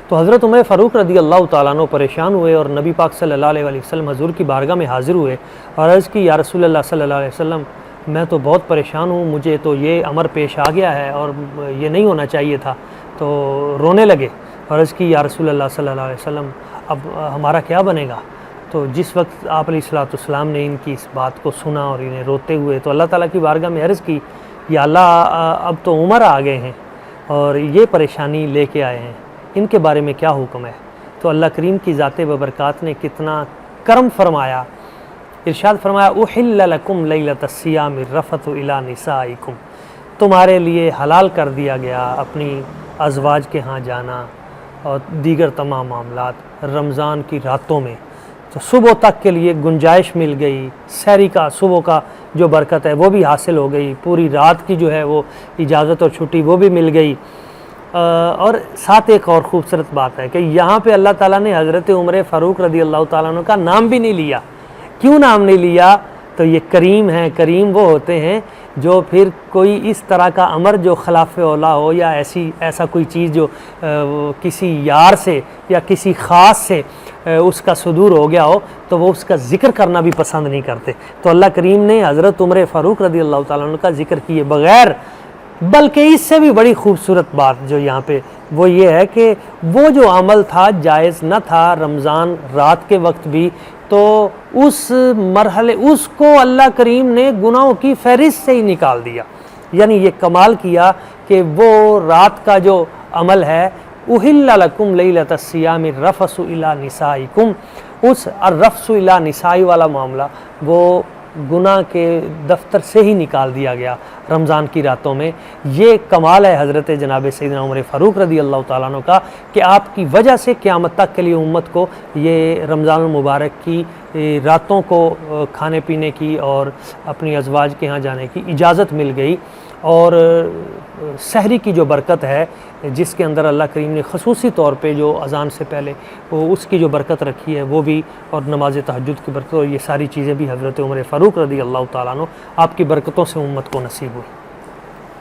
تو حضرت عمر فاروق رضی اللہ تعالیٰ عنہ پریشان ہوئے اور نبی پاک صلی اللہ علیہ وسلم حضور کی بارگاہ میں حاضر ہوئے اور عرض کی یا رسول اللہ صلی اللہ علیہ وسلم میں تو بہت پریشان ہوں، مجھے تو یہ امر پیش آ گیا ہے اور یہ نہیں ہونا چاہیے تھا. تو رونے لگے اور عرض کی یا رسول اللہ صلی اللہ علیہ وسلم اب ہمارا کیا بنے گا. تو جس وقت آپ علیہ السلام نے ان کی اس بات کو سنا اور انہیں روتے ہوئے تو اللہ تعالیٰ کی بارگاہ میں عرض کی یا اللہ اب تو عمر آ گئے ہیں اور یہ پریشانی لے کے آئے ہیں، ان کے بارے میں کیا حکم ہے. تو اللہ کریم کی ذات ببرکات نے کتنا کرم فرمایا، ارشاد فرمایا احل لکم لیلۃ الصیام الرفث الی نسائکم، تمہارے لیے حلال کر دیا گیا اپنی ازواج کے ہاں جانا اور دیگر تمام معاملات رمضان کی راتوں میں. تو صبح تک کے لیے گنجائش مل گئی، سحری کا صبح کا جو برکت ہے وہ بھی حاصل ہو گئی، پوری رات کی جو ہے وہ اجازت اور چھٹی وہ بھی مل گئی. اور ساتھ ایک اور خوبصورت بات ہے کہ یہاں پہ اللہ تعالیٰ نے حضرت عمر فاروق رضی اللہ تعالیٰ عنہ کا نام بھی نہیں لیا. کیوں نام نہیں لیا؟ تو یہ کریم ہیں. کریم وہ ہوتے ہیں جو پھر کوئی اس طرح کا امر جو خلاف اولا ہو یا ایسا کوئی چیز جو کسی یار سے یا کسی خاص سے اس کا صدور ہو گیا ہو تو وہ اس کا ذکر کرنا بھی پسند نہیں کرتے. تو اللہ کریم نے حضرت عمر فاروق رضی اللہ تعالیٰ عنہ کا ذکر کیے بغیر، بلکہ اس سے بھی بڑی خوبصورت بات جو یہاں پہ وہ یہ ہے کہ وہ جو عمل تھا جائز نہ تھا رمضان رات کے وقت بھی، تو اس مرحلے اس کو اللہ کریم نے گناہوں کی فہرست سے ہی نکال دیا. یعنی یہ کمال کیا کہ وہ رات کا جو عمل ہے احل لکم لیلۃ الصیام الرفث الی نسائکم، اس الرفث الی نسائی والا معاملہ وہ گناہ کے دفتر سے ہی نکال دیا گیا رمضان کی راتوں میں. یہ کمال ہے حضرت جناب سیدنا عمر فاروق رضی اللہ تعالیٰ عنہ کا کہ آپ کی وجہ سے قیامت تک کے لیے امت کو یہ رمضان المبارک کی راتوں کو کھانے پینے کی اور اپنی ازواج کے ہاں جانے کی اجازت مل گئی. اور سحری کی جو برکت ہے جس کے اندر اللہ کریم نے خصوصی طور پہ جو اذان سے پہلے اس کی جو برکت رکھی ہے وہ بھی، اور نماز تہجد کی برکت، اور یہ ساری چیزیں بھی حضرت عمر فاروق رضی اللہ تعالیٰ عنہ آپ کی برکتوں سے امت کو نصیب ہوئی.